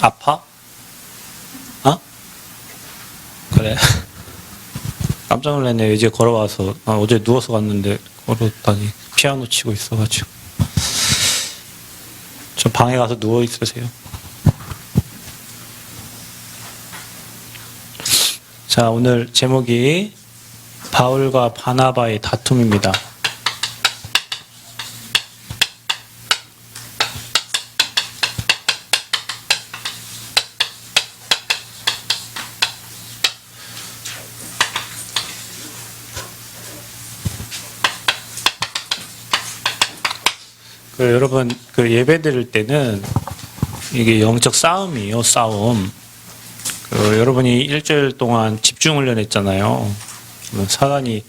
아파? 어? 그래. 깜짝 놀랐네. 이제 걸어와서. 어제 누워서 갔는데 걸었더니 피아노 치고 있어가지고. 저 방에 가서 누워 있으세요. 자, 오늘 제목이 바울과 바나바의 다툼입니다. 여러분, 예배 드릴 때는 이게 영적 싸움이에요, 싸움. 여러분이 일주일 동안 집중 훈련했잖아요. 사단이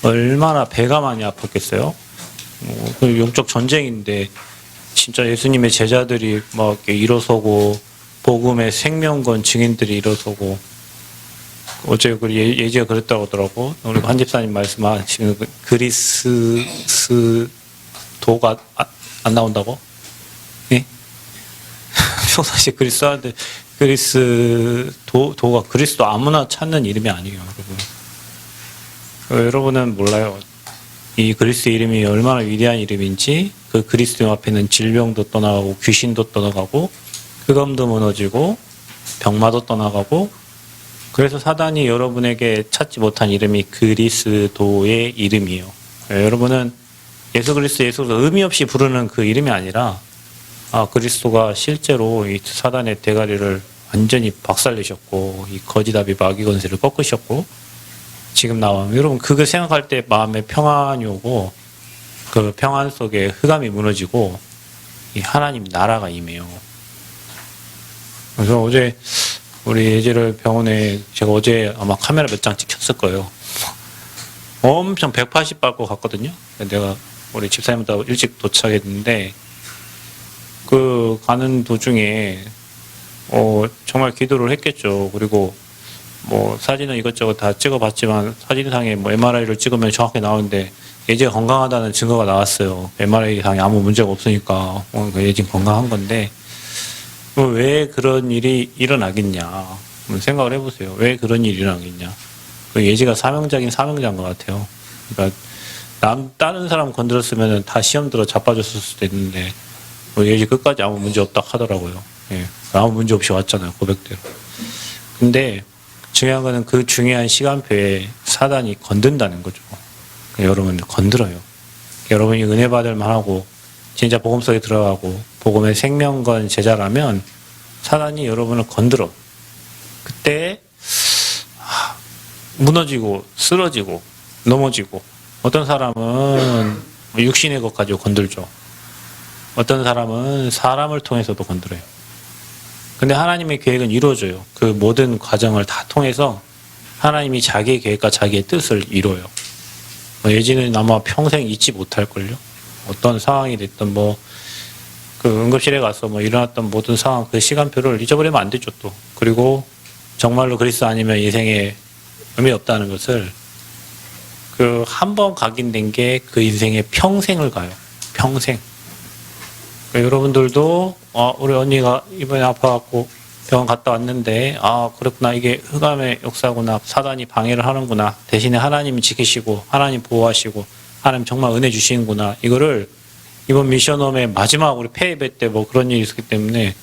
얼마나 배가 많이 아팠겠어요? 영적 전쟁인데, 진짜 예수님의 제자들이 막 이렇게 일어서고, 복음의 생명건 증인들이 일어서고, 어제 예지가 그랬다고 하더라고. 우리 한 집사님 말씀하시는 그리스도가 안 나온다고? 예? 평상시에 그리스도 하는데 그리스도가 그리스도 아무나 찾는 이름이 아니에요, 여러분. 여러분은 몰라요. 이 그리스도 이름이 얼마나 위대한 이름인지, 그 그리스도 앞에는 질병도 떠나가고 귀신도 떠나가고 흑암도 무너지고 병마도 떠나가고, 그래서 사단이 여러분에게 찾지 못한 이름이 그리스도의 이름이에요. 여러분은 예수 그리스도 의미 없이 부르는 그 이름이 아니라, 그리스도가 실제로 이 사단의 대가리를 완전히 박살내셨고, 이 거짓아비 마귀 권세를 꺾으셨고, 지금 나오면 여러분 그거 생각할 때 마음에 평안이 오고, 그 평안 속에 흑암이 무너지고, 이 하나님 나라가 임해요. 그래서 어제 우리 예지를 병원에, 제가 어제 아마 카메라 몇 장 찍혔을 거예요. 엄청 180 밟고 갔거든요. 내가 우리 집사님보다 일찍 도착했는데, 가는 도중에, 정말 기도를 했겠죠. 그리고, 사진은 이것저것 다 찍어봤지만, 사진상에 MRI를 찍으면 정확히 나오는데, 예지가 건강하다는 증거가 나왔어요. MRI상에 아무 문제가 없으니까, 예지 건강한 건데, 왜 그런 일이 일어나겠냐. 생각을 해보세요. 왜 그런 일이 일어나겠냐. 예지가 사명자인 사명자인 것 같아요. 그러니까, 다른 사람 건드렸으면 다 시험 들어 자빠졌을 수도 있는데, 예지 끝까지 아무 문제 없다 하더라고요. 예, 아무 문제 없이 왔잖아요, 고백대로. 근데 중요한 거는 그 중요한 시간표에 사단이 건든다는 거죠. 여러분 건드려요. 여러분이 은혜 받을 만하고 진짜 복음 속에 들어가고 복음의 생명건 제자라면 사단이 여러분을 건드려. 그때 무너지고 쓰러지고 넘어지고, 어떤 사람은 육신의 것 가지고 건들죠. 어떤 사람은 사람을 통해서도 건드려요. 근데 하나님의 계획은 이루어져요. 그 모든 과정을 다 통해서 하나님이 자기의 계획과 자기의 뜻을 이뤄요. 예지는 아마 평생 잊지 못할걸요. 어떤 상황이 됐든 응급실에 가서 일어났던 모든 상황, 그 시간표를 잊어버리면 안 되죠, 또. 그리고 정말로 그리스도 아니면 인생에 의미 없다는 것을, 한 번 각인된 게 그 인생의 평생을 가요. 평생. 여러분들도, 우리 언니가 이번에 아파갖고 병원 갔다 왔는데, 그렇구나. 이게 흑암의 역사구나. 사단이 방해를 하는구나. 대신에 하나님이 지키시고, 하나님 보호하시고, 하나님 정말 은혜 주시는구나. 이거를 이번 미션홈의 마지막 우리 폐예배 때 그런 일이 있었기 때문에,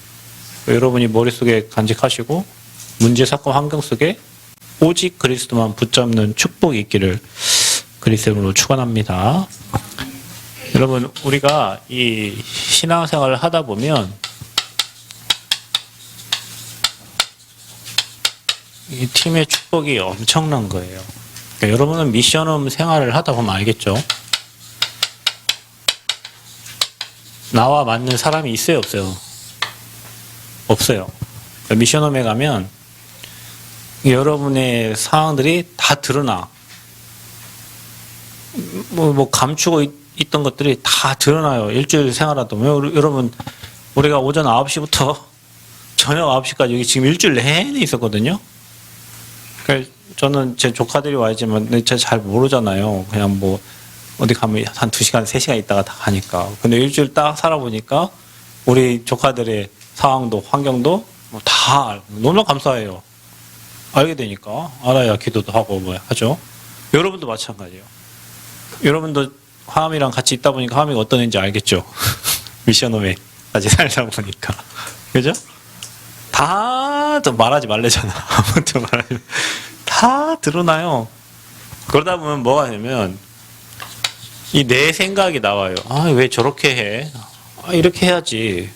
여러분이 머릿속에 간직하시고, 문제, 사건, 환경 속에 오직 그리스도만 붙잡는 축복이 있기를 그리스도로 축원합니다. 여러분, 우리가 이 신앙생활을 하다 보면 이 팀의 축복이 엄청난 거예요. 그러니까 여러분은 미션홈 생활을 하다 보면 알겠죠? 나와 맞는 사람이 있어요, 없어요? 없어요. 그러니까 미션홈에 가면 여러분의 상황들이 다 드러나. 감추고 있던 것들이 다 드러나요. 일주일 생활하다 보면. 여러분, 우리가 오전 9시부터 저녁 9시까지 여기 지금 일주일 내내 있었거든요. 그러니까 저는 제 조카들이 와야지만 제가 잘 모르잖아요. 그냥 어디 가면 한 2시간, 3시간 있다가 다 가니까. 근데 일주일 딱 살아보니까 우리 조카들의 상황도 환경도 뭐 다 너무나 감사해요. 알게 되니까 알아야 기도도 하고 뭐 하죠. 여러분도 마찬가지예요. 여러분도 화암이랑 같이 있다 보니까 화암이가 어떤 애인지 알겠죠. 미션홈에 같이 살다 보니까 그죠? 다 좀 말하지 말래잖아. 아무튼 말하지 다 드러나요. 그러다 보면 뭐가 되면 이 내 생각이 나와요. 아, 왜 저렇게 해? 아, 이렇게 해야지.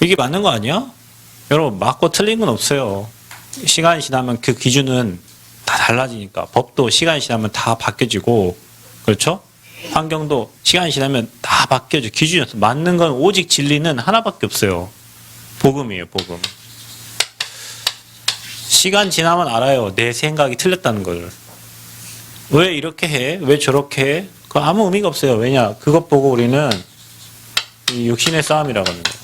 이게 맞는 거 아니야? 여러분, 맞고 틀린 건 없어요. 시간이 지나면 그 기준은 다 달라지니까. 법도 시간이 지나면 다 바뀌어지고, 그렇죠? 환경도 시간이 지나면 다 바뀌어져. 기준이 없어. 맞는 건 오직 진리는 하나밖에 없어요. 복음이에요, 복음. 시간 지나면 알아요. 내 생각이 틀렸다는 걸. 왜 이렇게 해? 왜 저렇게 해? 그거 아무 의미가 없어요. 왜냐? 그것 보고 우리는 이 육신의 싸움이라고 하는 거예요.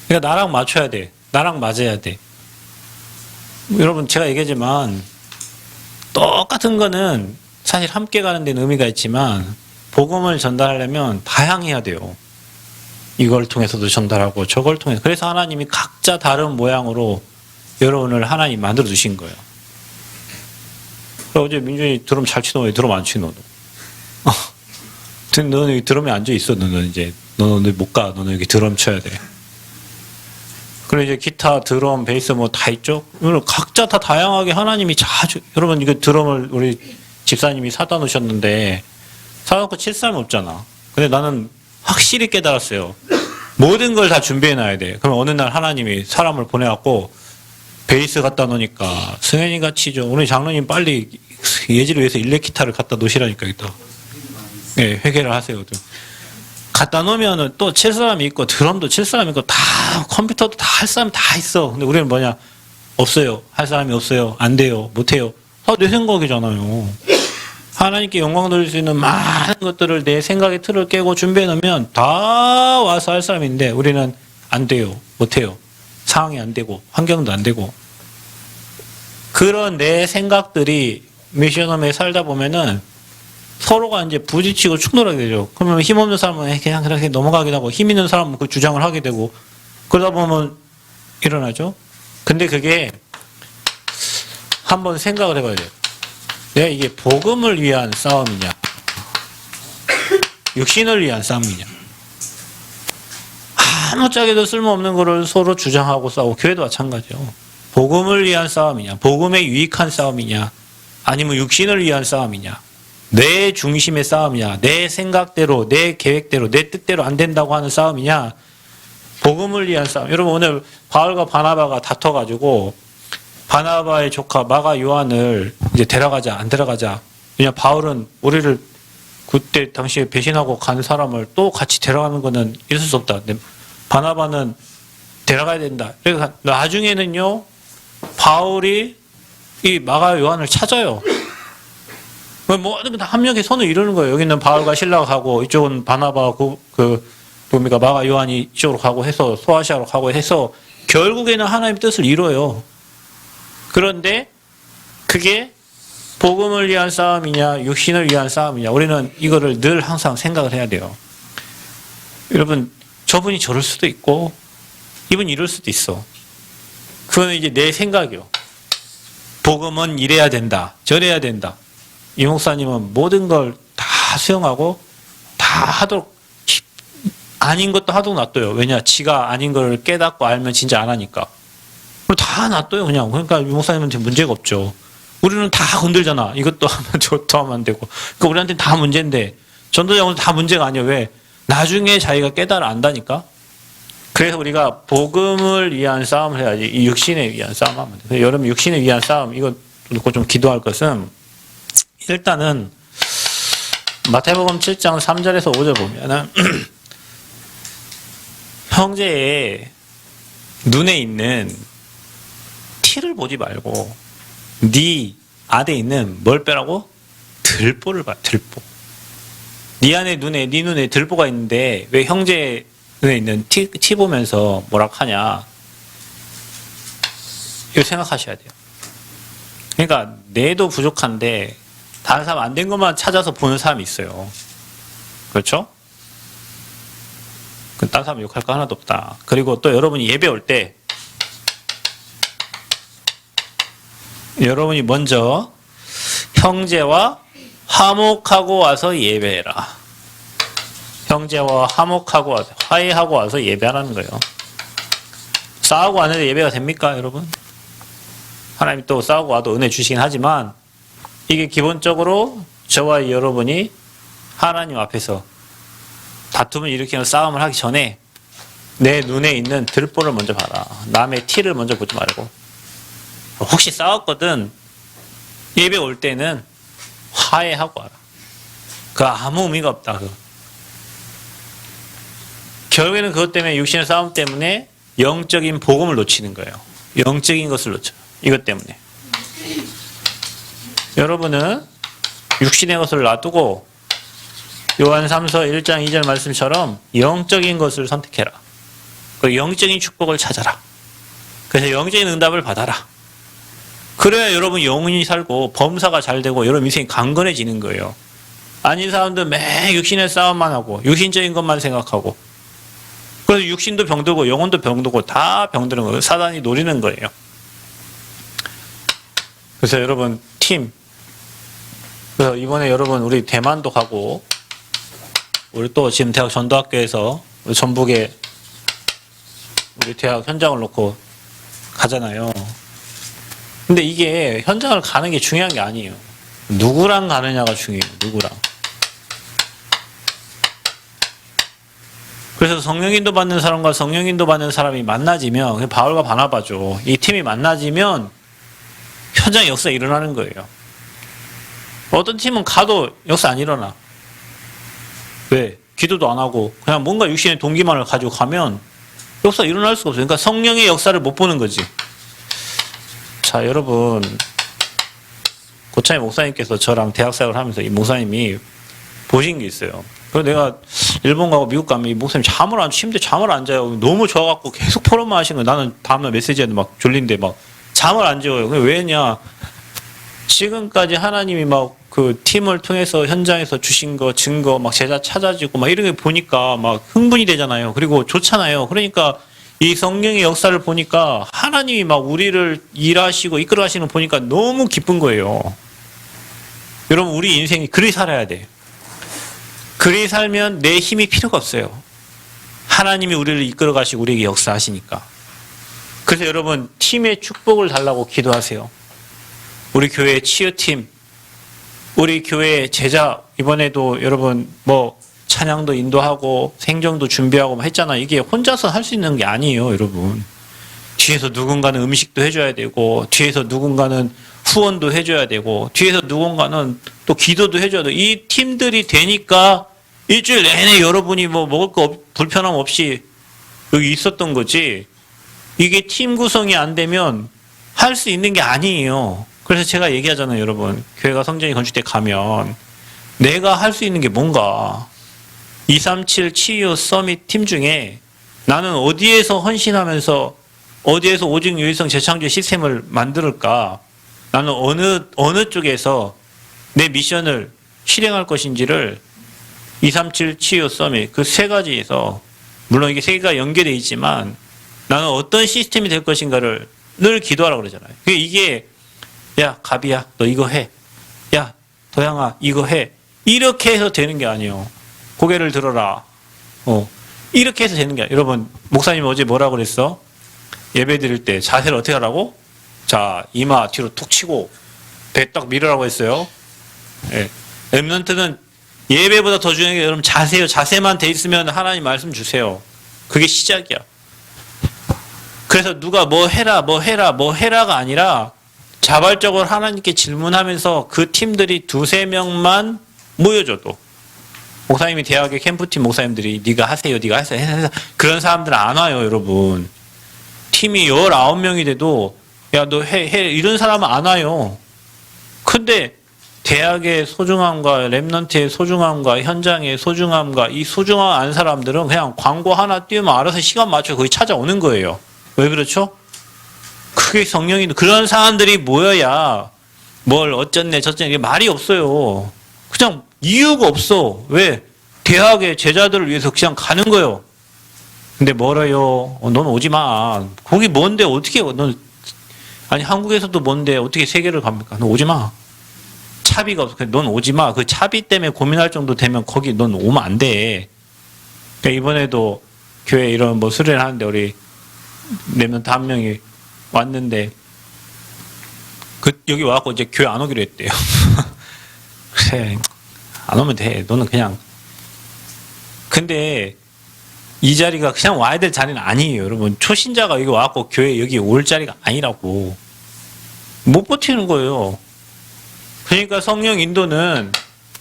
그러니까 나랑 맞춰야 돼. 나랑 맞아야 돼. 여러분 제가 얘기하지만 똑같은 거는 사실 함께 가는 데는 의미가 있지만 복음을 전달하려면 다양해야 돼요. 이걸 통해서도 전달하고 저걸 통해서. 그래서 하나님이 각자 다른 모양으로 여러분을 하나님 만들어 주신 거예요. 어제 민준이 드럼 잘 치노? 왜 드럼 안 치노? 너는 여기 드럼에 앉아 있어. 너는 이제 너는 못 가. 너는 여기 드럼 쳐야 돼. 그리고 이제 기타, 드럼, 베이스 뭐 다 있죠. 각자 다 다양하게 하나님이 자주. 여러분 이거 드럼을 우리 집사님이 사다 놓으셨는데 사놓고 칠 사람 없잖아. 근데 나는 확실히 깨달았어요. 모든 걸 다 준비해 놔야 돼. 그럼 어느 날 하나님이 사람을 보내갖고 베이스 갖다 놓으니까 승현이가 치죠. 우리 장로님 빨리 예지를 위해서 일렉 기타를 갖다 놓으시라니까 또. 네, 회개를 하세요. 또. 갖다 놓으면은 또 칠 사람이 있고 드럼도 칠 사람이 있고 다 컴퓨터도 다 할 사람이 다 있어. 근데 우리는 뭐냐? 없어요. 할 사람이 없어요. 안 돼요. 못 해요. 다 내 생각이잖아요. 하나님께 영광 돌릴 수 있는 많은 것들을 내 생각의 틀을 깨고 준비해 놓으면 다 와서 할 사람인데 우리는 안 돼요. 못 해요. 상황이 안 되고 환경도 안 되고 그런 내 생각들이 미션홈에 살다 보면은 서로가 이제 부딪히고 충돌하게 되죠. 그러면 힘없는 사람은 그냥 그렇게 넘어가기도 하고 힘 있는 사람은 그 주장을 하게 되고 그러다 보면 일어나죠. 근데 그게 한번 생각을 해봐야 돼요. 내가 이게 복음을 위한 싸움이냐 육신을 위한 싸움이냐. 아무짝에도 쓸모없는 거를 서로 주장하고 싸우고 교회도 마찬가지요. 복음을 위한 싸움이냐 복음에 유익한 싸움이냐 아니면 육신을 위한 싸움이냐 내 중심의 싸움이냐 내 생각대로 내 계획대로 내 뜻대로 안 된다고 하는 싸움이냐 복음을 위한 싸움. 여러분 오늘 바울과 바나바가 다퉈가지고 바나바의 조카 마가 요한을 이제 데려가자 안 데려가자. 왜냐 바울은 우리를 그때 당시에 배신하고 간 사람을 또 같이 데려가는 거는 있을 수 없다. 근데 바나바는 데려가야 된다. 그러니까 나중에는요 바울이 이 마가 요한을 찾아요. 뭐든 다 합력의 손을 이루는 거예요. 여기는 바울과 실라가 가고 이쪽은 바나바 뭡니까 마가 요한이 이쪽으로 가고 해서 소아시아로 가고 해서 결국에는 하나님의 뜻을 이뤄요. 그런데 그게 복음을 위한 싸움이냐 육신을 위한 싸움이냐 우리는 이거를 늘 항상 생각을 해야 돼요. 여러분 저분이 저럴 수도 있고 이분이 이럴 수도 있어. 그거는 이제 내 생각이요. 복음은 이래야 된다 저래야 된다. 이 목사님은 모든 걸 다 수용하고 다 하도록 아닌 것도 하도록 놔둬요. 왜냐 지가 아닌 걸 깨닫고 알면 진짜 안 하니까. 다 놔둬요 그냥. 그러니까 이 목사님한테 문제가 없죠. 우리는 다 건들잖아. 이것도 하면 저것도 하면 안 되고. 그러니까 우리한테는 다 문제인데 전도자는 다 문제가 아니에요. 왜? 나중에 자기가 깨달아 안다니까. 그래서 우리가 복음을 위한 싸움을 해야지 이 육신에 위한 싸움 하면 돼. 여러분 육신에 위한 싸움 이거 놓고 좀 기도할 것은 일단은 마태복음 7장 3절에서 5절 보면은 형제의 눈에 있는 티를 보지 말고 네 안에 있는 뭘 빼라고? 들보를 봐. 들보. 네 안에 네 눈에 들보가 있는데 왜 형제 눈에 있는 티 보면서 뭐라 하냐? 이거 생각하셔야 돼요. 그러니까 내도 부족한데 다른 사람 안 된 것만 찾아서 보는 사람이 있어요. 그렇죠? 딴 사람 욕할 거 하나도 없다. 그리고 또 여러분이 예배 올 때 여러분이 먼저 형제와 화목하고 와서 예배해라. 형제와 화목하고 와서, 화해하고 와서 예배하라는 거예요. 싸우고 왔는데 예배가 됩니까, 여러분? 하나님이 또 싸우고 와도 은혜 주시긴 하지만 이게 기본적으로 저와 여러분이 하나님 앞에서 다툼을 일으키는 싸움을 하기 전에 내 눈에 있는 들보를 먼저 봐라. 남의 티를 먼저 보지 말고. 혹시 싸웠거든 예배 올 때는 화해하고 와라. 그 아무 의미가 없다. 결국에는 그것 때문에 육신의 싸움 때문에 영적인 복음을 놓치는 거예요. 영적인 것을 놓쳐요. 이것 때문에. 여러분은 육신의 것을 놔두고 요한 3서 1장 2절 말씀처럼 영적인 것을 선택해라. 그 영적인 축복을 찾아라. 그래서 영적인 응답을 받아라. 그래야 여러분 영혼이 살고 범사가 잘 되고 여러분 인생이 강건해지는 거예요. 아닌 사람들 매 육신의 싸움만 하고 육신적인 것만 생각하고 그래서 육신도 병들고 영혼도 병들고 다 병드는 거예요. 사단이 노리는 거예요. 그래서 여러분 팀 그래서 이번에 여러분 우리 대만도 가고 우리 또 지금 대학 전도학교에서 우리 전북에 우리 대학 현장을 놓고 가잖아요. 근데 이게 현장을 가는 게 중요한 게 아니에요. 누구랑 가느냐가 중요해요. 누구랑. 그래서 성령인도 받는 사람과 성령인도 받는 사람이 만나지면 바울과 바나바죠. 이 팀이 만나지면 현장에 역사가 일어나는 거예요. 어떤 팀은 가도 역사 안 일어나. 왜? 기도도 안 하고 그냥 뭔가 육신의 동기만을 가지고 가면 역사가 일어날 수가 없어요. 그러니까 성령의 역사를 못 보는 거지. 자, 여러분 고창희 목사님께서 저랑 대학생활을 하면서 이 목사님이 보신 게 있어요. 그래서 내가 일본 가고 미국 가면 이 목사님 침대 잠을 안 자요. 너무 좋아갖고 계속 토론만 하신 거예요. 나는 다음날 메시지에도 막 졸린데 막 잠을 안 재워요. 왜 했냐? 지금까지 하나님이 막 그 팀을 통해서 현장에서 주신 거 증거 막 제자 찾아지고 막 이런 게 보니까 막 흥분이 되잖아요. 그리고 좋잖아요. 그러니까 이 성령의 역사를 보니까 하나님이 막 우리를 일하시고 이끌어 가시는 거 보니까 너무 기쁜 거예요. 여러분 우리 인생이 그리 살아야 돼. 그리 살면 내 힘이 필요가 없어요. 하나님이 우리를 이끌어 가시고 우리에게 역사하시니까. 그래서 여러분 팀의 축복을 달라고 기도하세요. 우리 교회 치유팀, 우리 교회 제자 이번에도 여러분 뭐 찬양도 인도하고 생정도 준비하고 했잖아요. 이게 혼자서 할 수 있는 게 아니에요, 여러분. 뒤에서 누군가는 음식도 해줘야 되고 뒤에서 누군가는 후원도 해줘야 되고 뒤에서 누군가는 또 기도도 해줘야 되고 이 팀들이 되니까 일주일 내내 여러분이 뭐 먹을 거 불편함 없이 여기 있었던 거지. 이게 팀 구성이 안 되면 할 수 있는 게 아니에요. 그래서 제가 얘기하잖아요, 여러분. 교회가 성전이 건축대 가면 내가 할 수 있는 게 뭔가 237 치유 서밋 팀 중에 나는 어디에서 헌신하면서 어디에서 오직 유일성 재창조 시스템을 만들까? 나는 어느 쪽에서 내 미션을 실행할 것인지를 237 치유 서밋 그 세 가지에서 물론 이게 세 개가 연계되어 있지만 나는 어떤 시스템이 될 것인가를 늘 기도하라고 그러잖아요. 이게 야 가비야 너 이거 해. 야 도양아 이거 해. 이렇게 해서 되는 게 아니에요. 고개를 들어라. 이렇게 해서 되는 게 아니에요. 여러분 목사님 어제 뭐라고 그랬어? 예배 드릴 때 자세를 어떻게 하라고? 자 이마 뒤로 툭 치고 배 딱 밀으라고 했어요. 예. 렘넌트는 예배보다 더 중요한 게 여러분 자세요. 자세만 돼 있으면 하나님 말씀 주세요. 그게 시작이야. 그래서 누가 뭐 해라가 아니라 자발적으로 하나님께 질문하면서 그 팀들이 두세 명만 모여줘도 목사님이 대학의 캠프팀 목사님들이 네가 하세요. 그런 사람들은 안 와요, 여러분. 팀이 19명이 돼도 야, 너 해. 이런 사람은 안 와요. 근데 대학의 소중함과 렘넌트의 소중함과 현장의 소중함과 이 소중함 안 사람들은 그냥 광고 하나 띄우면 알아서 시간 맞춰 거기 찾아오는 거예요. 왜 그렇죠? 그게 성령이 그런 사람들이 모여야 뭘 어쩌네 저쩌네 이게 말이 없어요. 그냥 이유가 없어. 왜? 대학의 제자들을 위해서 그냥 가는 거예요. 근데 멀어요. 넌 오지 마. 거기 먼데 어떻게 넌 아니 한국에서도 먼데 어떻게 세계를 갑니까? 넌 오지 마. 차비가 없어. 넌 오지 마. 그 차비 때문에 고민할 정도 되면 거기 넌 오면 안 돼. 그러니까 이번에도 교회 이런 뭐 수련을 하는데 우리 내면 다 한 명이 왔는데 여기 와갖고 이제 교회 안 오기로 했대요. 그래 안 오면 돼. 너는 그냥. 근데 이 자리가 그냥 와야 될 자리는 아니에요, 여러분. 초신자가 여기 와갖고 교회 여기 올 자리가 아니라고. 못 버티는 거예요. 그러니까 성령 인도는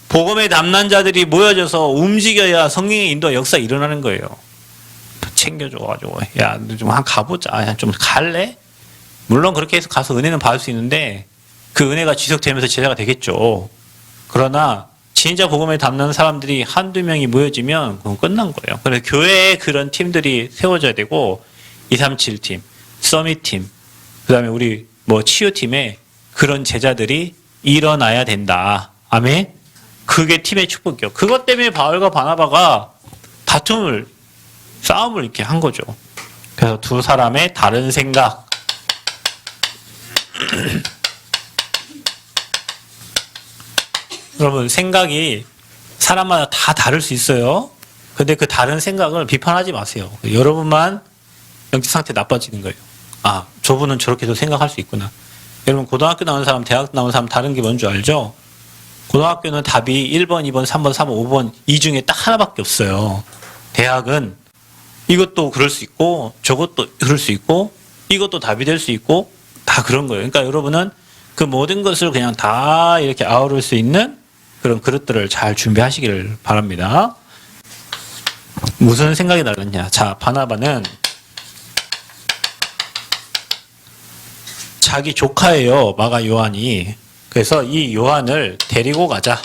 복음의 담당자들이 모여져서 움직여야 성령의 인도 역사 일어나는 거예요. 챙겨줘가지고 야, 너 좀 한 가보자. 야, 좀 갈래? 물론 그렇게 해서 가서 은혜는 받을 수 있는데 그 은혜가 지속되면서 제자가 되겠죠. 그러나 진짜 복음에 담는 사람들이 한두 명이 모여지면 그건 끝난 거예요. 그래서 교회에 그런 팀들이 세워져야 되고 237팀, 서밋팀, 그 다음에 우리 뭐 치유팀에 그런 제자들이 일어나야 된다. 아멘? 그게 팀의 축복이요. 그것 때문에 바울과 바나바가 싸움을 이렇게 한 거죠. 그래서 두 사람의 다른 생각. 여러분, 생각이 사람마다 다 다를 수 있어요. 근데 그 다른 생각을 비판하지 마세요. 여러분만 영적 상태 나빠지는 거예요. 아, 저분은 저렇게도 생각할 수 있구나. 여러분, 고등학교 나온 사람, 대학 나온 사람 다른 게 뭔지 알죠? 고등학교는 답이 1번, 2번, 3번, 4번, 5번 이 중에 딱 하나밖에 없어요. 대학은 이것도 그럴 수 있고 저것도 그럴 수 있고 이것도 답이 될 수 있고 다 그런 거예요. 그러니까 여러분은 그 모든 것을 그냥 다 이렇게 아우를 수 있는 그런 그릇들을 잘 준비하시기를 바랍니다. 무슨 생각이 달랐냐? 자, 바나바는 자기 조카예요. 마가 요한이. 그래서 이 요한을 데리고 가자.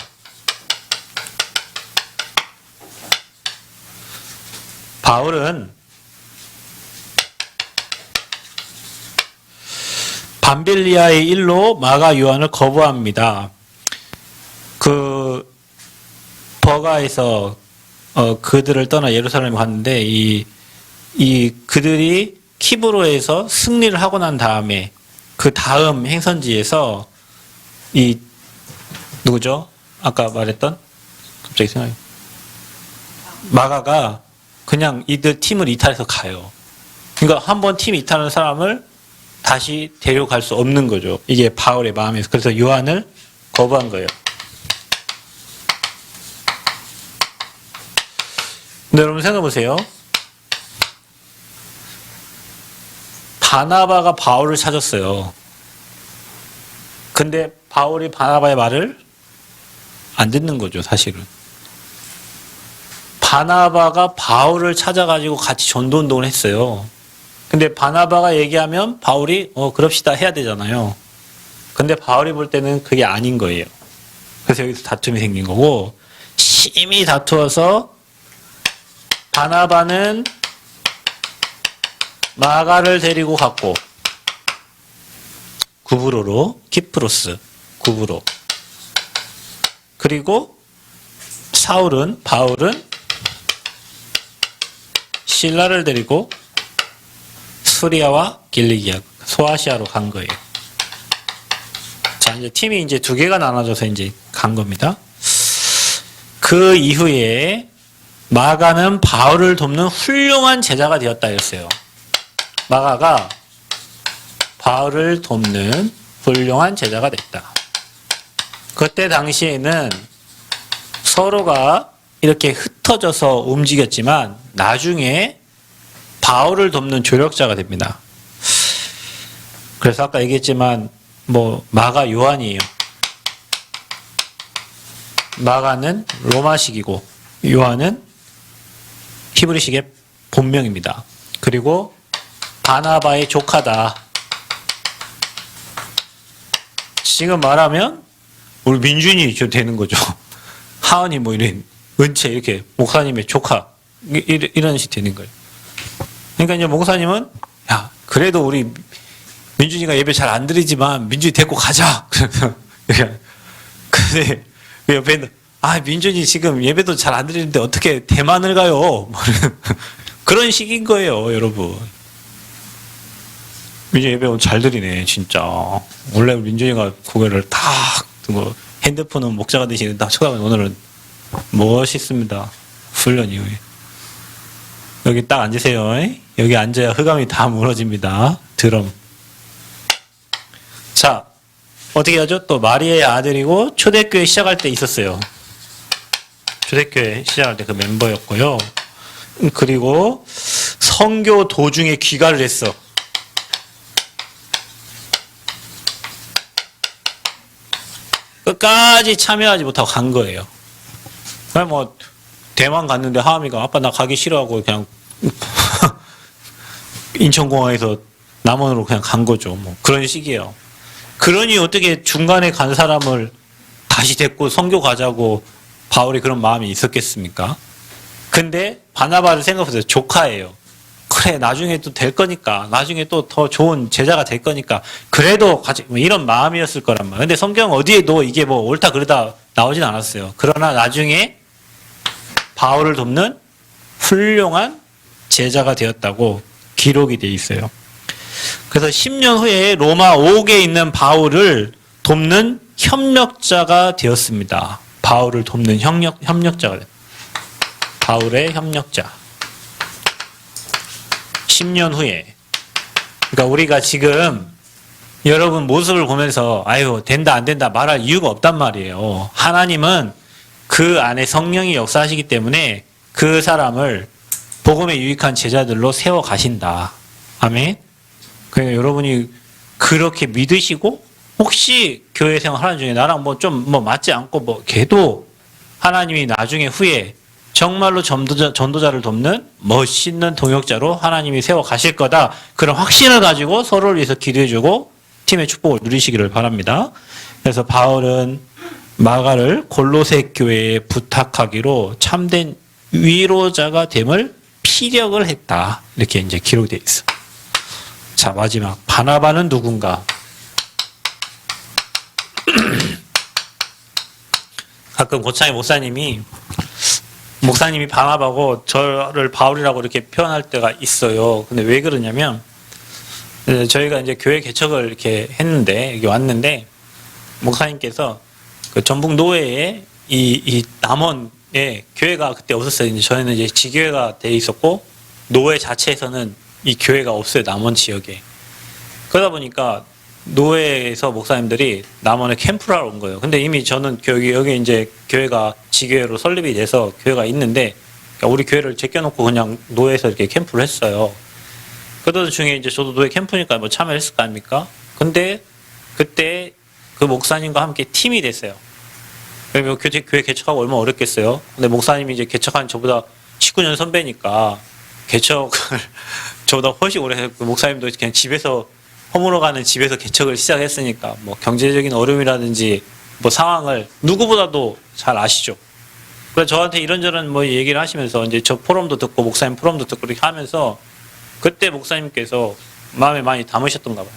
바울은 밤빌리아의 일로 마가 요한을 거부합니다. 그 버가에서 그들을 떠나 예루살렘에 갔는데 이 그들이 키브로에서 승리를 하고 난 다음에 그 다음 행선지에서 이 누구죠? 아까 말했던 갑자기 생각이 마가가 그냥 이들 팀을 이탈해서 가요. 그러니까 한번 팀 이탈하는 사람을 다시 데려갈 수 없는 거죠. 이게 바울의 마음에서. 그래서 요한을 거부한 거예요. 근데 여러분 생각해 보세요. 바나바가 바울을 찾았어요. 근데 바울이 바나바의 말을 안 듣는 거죠, 사실은. 바나바가 바울을 찾아가지고 같이 전도운동을 했어요. 근데 바나바가 얘기하면 바울이 그럽시다 해야 되잖아요. 근데 바울이 볼 때는 그게 아닌 거예요. 그래서 여기서 다툼이 생긴 거고, 심히 다투어서 바나바는 마가를 데리고 갔고, 구브로로, 키프로스, 구브로. 그리고 바울은 실라를 데리고 수리아와 길리기아, 소아시아로 간 거예요. 자, 이제 팀이 이제 두 개가 나눠져서 이제 간 겁니다. 그 이후에 마가는 바울을 돕는 훌륭한 제자가 되었다 했어요. 마가가 바울을 돕는 훌륭한 제자가 됐다. 그때 당시에는 서로가 이렇게 흩어져서 움직였지만 나중에 바울을 돕는 조력자가 됩니다. 그래서 아까 얘기했지만 마가 요한이에요. 마가는 로마식이고 요한은 히브리식의 본명입니다. 그리고 바나바의 조카다. 지금 말하면 우리 민준이 되는 거죠. 하은이 이런 은채 이렇게 목사님의 조카 이런 식이 되는 거예요. 그러니까 이제 목사님은 야 그래도 우리 민준이가 예배 잘 안 드리지만 민준이 데리고 가자. 근데 옆에 있는 민준이 지금 예배도 잘 안 드리는데 어떻게 대만을 가요? 그런 식인 거예요, 여러분. 민준이 예배 오늘 잘 드리네, 진짜. 원래 민준이가 고개를 탁 뭐 핸드폰은 목자가 되시는 딱 쳐다보면 오늘은 멋있습니다. 훈련 이후에. 여기 딱 앉으세요. 여기 앉아야 흑암이 다 무너집니다. 드럼. 자, 어떻게 하죠? 또 마리아의 아들이고 초대교회 시작할 때 있었어요. 초대교회 시작할 때 그 멤버였고요. 그리고 선교 도중에 귀가를 했어. 끝까지 참여하지 못하고 간 거예요. 그냥 뭐 대만 갔는데 하은이가 아빠 나 가기 싫어하고 그냥 인천공항에서 남원으로 그냥 간 거죠. 뭐 그런 식이에요. 그러니 어떻게 중간에 간 사람을 다시 데리고 선교 가자고 바울이 그런 마음이 있었겠습니까? 근데 바나바를 생각해보세요. 조카예요. 그래 나중에 또 될 거니까 나중에 또 더 좋은 제자가 될 거니까 그래도 같이 뭐 이런 마음이었을 거란 말이에요. 근데 성경 어디에도 이게 뭐 옳다 그르다 나오진 않았어요. 그러나 나중에 바울을 돕는 훌륭한 제자가 되었다고 기록이 돼 있어요. 그래서 10년 후에 로마 옥에 있는 바울을 돕는 협력자가 되었습니다. 바울을 돕는 협력자가 바울의 협력자. 10년 후에. 그러니까 우리가 지금 여러분 모습을 보면서 아유 된다 안 된다 말할 이유가 없단 말이에요. 하나님은 그 안에 성령이 역사하시기 때문에 그 사람을 복음에 유익한 제자들로 세워 가신다. 아멘. 그러니까 여러분이 그렇게 믿으시고 혹시 교회 생활 하는 중에 나랑 뭐 좀 뭐 맞지 않고 뭐 걔도 하나님이 나중에 후에 정말로 전도자를 돕는 멋있는 동역자로 하나님이 세워 가실 거다. 그런 확신을 가지고 서로를 위해서 기도해주고 팀의 축복을 누리시기를 바랍니다. 그래서 바울은 마가를 골로새 교회에 부탁하기로 참된 위로자가 됨을 피력을 했다. 이렇게 이제 기록되어 있어. 자, 마지막 바나바는 누군가? 가끔 고창의 목사님이 바나바고 저를 바울이라고 이렇게 표현할 때가 있어요. 근데 왜 그러냐면 저희가 이제 교회 개척을 이렇게 했는데 여기 왔는데 목사님께서 그 전북 노회에 이 남원에 교회가 그때 없었어요. 이제 저희는 이제 지교회가 돼 있었고 노회 자체에서는 이 교회가 없어요. 남원 지역에. 그러다 보니까 노회에서 목사님들이 남원에 캠프를 하러 온 거예요. 근데 이미 저는 여기 이제 교회가 지교회로 설립이 돼서 교회가 있는데 그러니까 우리 교회를 제껴놓고 그냥 노회에서 이렇게 캠프를 했어요. 그러던 중에 이제 저도 노회 캠프니까 뭐 참여했을 거 아닙니까? 근데 그때 그 목사님과 함께 팀이 됐어요. 교회 개척하고 얼마나 어렵겠어요? 근데 목사님이 이제 개척한 저보다 19년 선배니까 개척을 저보다 훨씬 오래 했고 목사님도 그냥 집에서 허물어가는 집에서 개척을 시작했으니까 뭐 경제적인 어려움이라든지 뭐 상황을 누구보다도 잘 아시죠. 그래서 저한테 이런저런 뭐 얘기를 하시면서 이제 저 포럼도 듣고 목사님 포럼도 듣고 이렇게 하면서 그때 목사님께서 마음에 많이 담으셨던가 봐요.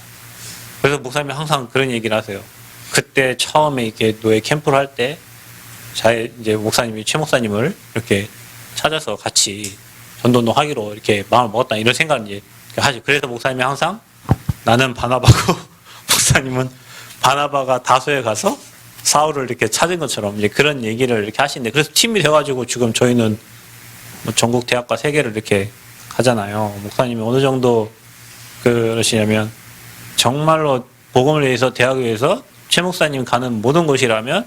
그래서 목사님이 항상 그런 얘기를 하세요. 그때 처음에 이렇게 노예 캠프를 할 때 이제 목사님이 최 목사님을 이렇게 찾아서 같이 전도운동 하기로 이렇게 마음을 먹었다 이런 생각을 이제 하죠. 그래서 목사님이 항상 나는 바나바고 목사님은 바나바가 다소에 가서 사울을 이렇게 찾은 것처럼 이제 그런 얘기를 이렇게 하시는데 그래서 팀이 돼가지고 지금 저희는 뭐 전국 대학과 세 개를 이렇게 가잖아요. 목사님이 어느 정도 그러시냐면 정말로 복음을 위해서 대학을 위해서 최 목사님 가는 모든 곳이라면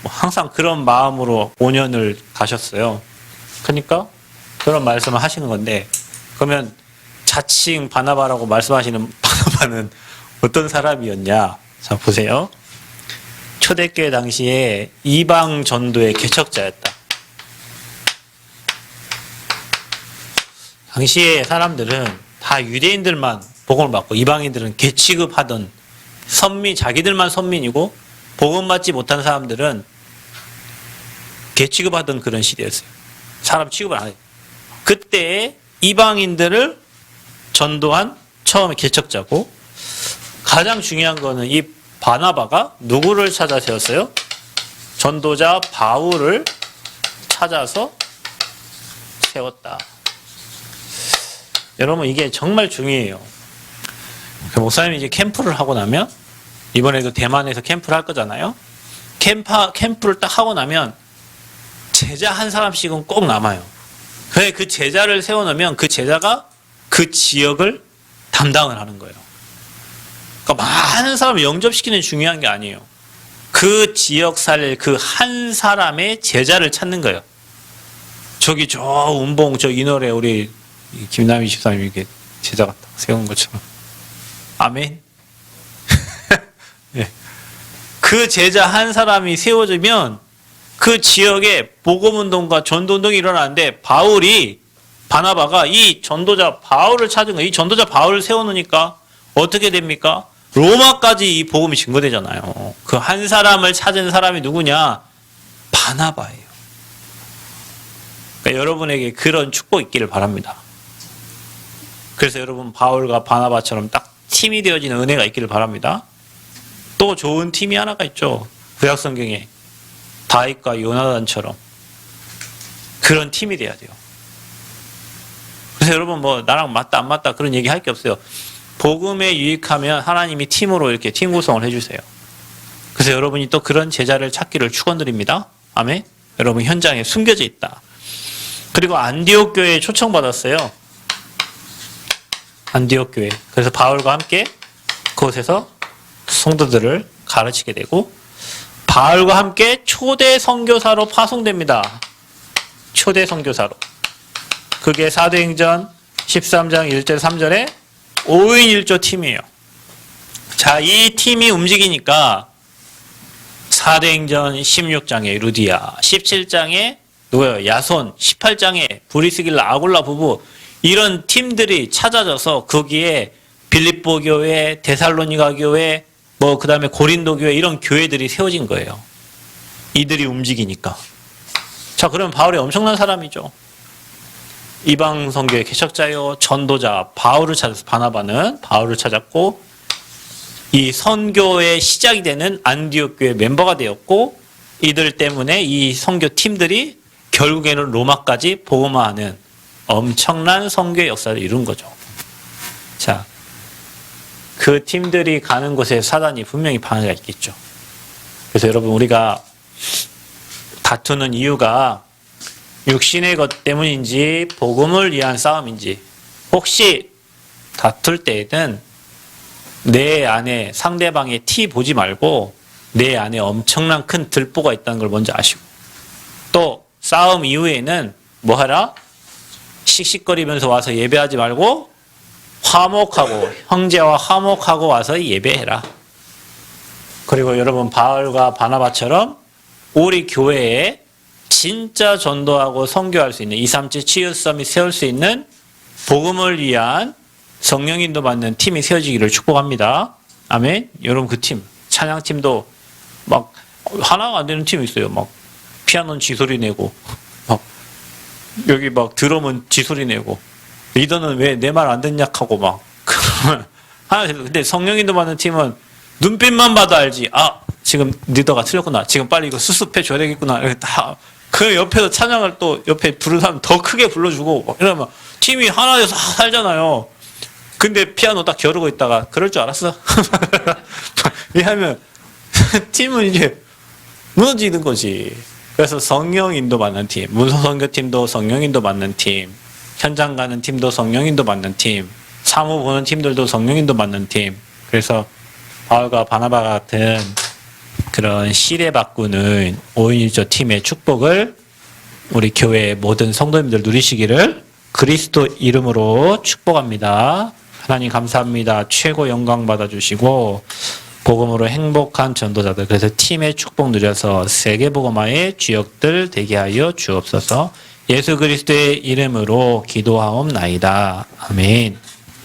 뭐 항상 그런 마음으로 5년을 가셨어요. 그러니까 그런 말씀을 하시는 건데 그러면 자칭 바나바라고 말씀하시는 바나바는 어떤 사람이었냐? 자, 보세요. 초대교회 당시에 이방 전도의 개척자였다. 당시에 사람들은 다 유대인들만 복음을 받고 이방인들은 개취급하던 자기들만 선민이고 복음 받지 못한 사람들은 개취급하던 그런 시대였어요. 사람 취급을 안 해요. 그때 이방인들을 전도한 처음에 개척자고 가장 중요한 거는 이 바나바가 누구를 찾아 세웠어요? 전도자 바울을 찾아서 세웠다. 여러분 이게 정말 중요해요. 그 목사님이 이제 캠프를 하고 나면 이번에도 대만에서 캠프를 할 거잖아요. 캠프를 딱 하고 나면 제자 한 사람씩은 꼭 남아요. 그 제자를 세워놓으면 그 제자가 그 지역을 담당을 하는 거예요. 그러니까 많은 사람을 영접시키는 게 중요한 게 아니에요. 그 지역 살릴 그 한 사람의 제자를 찾는 거예요. 저기 저 운봉 저 이너래 우리 김남희 집사님이 이렇게 제자 같다 세운 것처럼. 아멘. 네. 그 제자 한 사람이 세워지면 그 지역에 복음운동과 전도운동이 일어나는데 바나바가 이 전도자 바울을 찾은 거예요. 이 전도자 바울을 세워놓으니까 어떻게 됩니까? 로마까지 이 복음이 증거되잖아요. 그 한 사람을 찾은 사람이 누구냐? 바나바예요. 그러니까 여러분에게 그런 축복 있기를 바랍니다. 그래서 여러분 바울과 바나바처럼 딱 팀이 되어지는 은혜가 있기를 바랍니다. 또 좋은 팀이 하나가 있죠. 구약성경에 다윗과 요나단처럼 그런 팀이 돼야 돼요. 그래서 여러분 뭐 나랑 맞다 안 맞다 그런 얘기 할 게 없어요. 복음에 유익하면 하나님이 팀으로 이렇게 팀 구성을 해주세요. 그래서 여러분이 또 그런 제자를 찾기를 축원드립니다. 아멘. 여러분 현장에 숨겨져 있다. 그리고 안디옥 교회에 초청받았어요. 안디옥 교회. 그래서 바울과 함께 그곳에서 성도들을 가르치게 되고 바울과 함께 초대 선교사로 파송됩니다. 초대 선교사로. 그게 사도행전 13장 1절 3절에 5인 1조 팀이에요. 자, 이 팀이 움직이니까 사도행전 16장에 루디아, 17장에 누구예요? 야손, 18장에 브리스길라, 아굴라 부부 이런 팀들이 찾아져서 거기에 빌립보 교회, 데살로니가 교회, 뭐 그다음에 고린도 교회 이런 교회들이 세워진 거예요. 이들이 움직이니까. 자, 그러면 바울이 엄청난 사람이죠. 이방 선교의 개척자요, 전도자 바울을 찾아서 바나바는 바울을 찾았고 이 선교의 시작이 되는 안디옥 교회 멤버가 되었고 이들 때문에 이 선교 팀들이 결국에는 로마까지 복음화하는 엄청난 선교의 역사를 이룬 거죠. 자, 그 팀들이 가는 곳에 사단이 분명히 방해가 있겠죠. 그래서 여러분 우리가 다투는 이유가 육신의 것 때문인지 복음을 위한 싸움인지 혹시 다툴 때에는 내 안에 상대방의 티 보지 말고 내 안에 엄청난 큰 들보가 있다는 걸 먼저 아시고 또 싸움 이후에는 뭐 하라? 씩씩거리면서 와서 예배하지 말고 화목하고 형제와 화목하고 와서 예배해라. 그리고 여러분 바울과 바나바처럼 우리 교회에 진짜 전도하고 선교할 수 있는 237 치유섬이 세울 수 있는 복음을 위한 성령인도 받는 팀이 세워지기를 축복합니다. 아멘. 여러분 그 팀, 찬양팀도 막 하나가 안 되는 팀이 있어요. 막 피아노는 지소리 내고 막 여기 막 드럼은 지소리 내고 리더는 왜 내 말 안 듣냐 하고 막 하나. 근데 성령인도 받는 팀은 눈빛만 봐도 알지. 아, 지금 리더가 틀렸구나. 지금 빨리 이거 수습해 줘야 되겠구나. 이렇게 다 그 옆에서 찬양을 또 옆에 부르는 사람 더 크게 불러주고 막 이러면 팀이 하나 돼서 살잖아요. 근데 피아노 딱 겨루고 있다가 그럴 줄 알았어. 왜냐하면 팀은 이제 무너지는 거지. 그래서 성령인도 받는 팀, 문서선교팀도 성령인도 받는 팀, 현장 가는 팀도 성령인도 받는 팀, 사무 보는 팀들도 성령인도 받는 팀. 그래서 바울과 바나바 같은 그런 시대 바꾸는 5인 1조 팀의 축복을 우리 교회 모든 성도님들 누리시기를 그리스도 이름으로 축복합니다. 하나님 감사합니다. 최고 영광 받아주시고 복음으로 행복한 전도자들, 그래서 팀의 축복 누려서 세계복음화의 주역들 되게 하여 주옵소서. 예수 그리스도의 이름으로 기도하옵나이다. 아멘.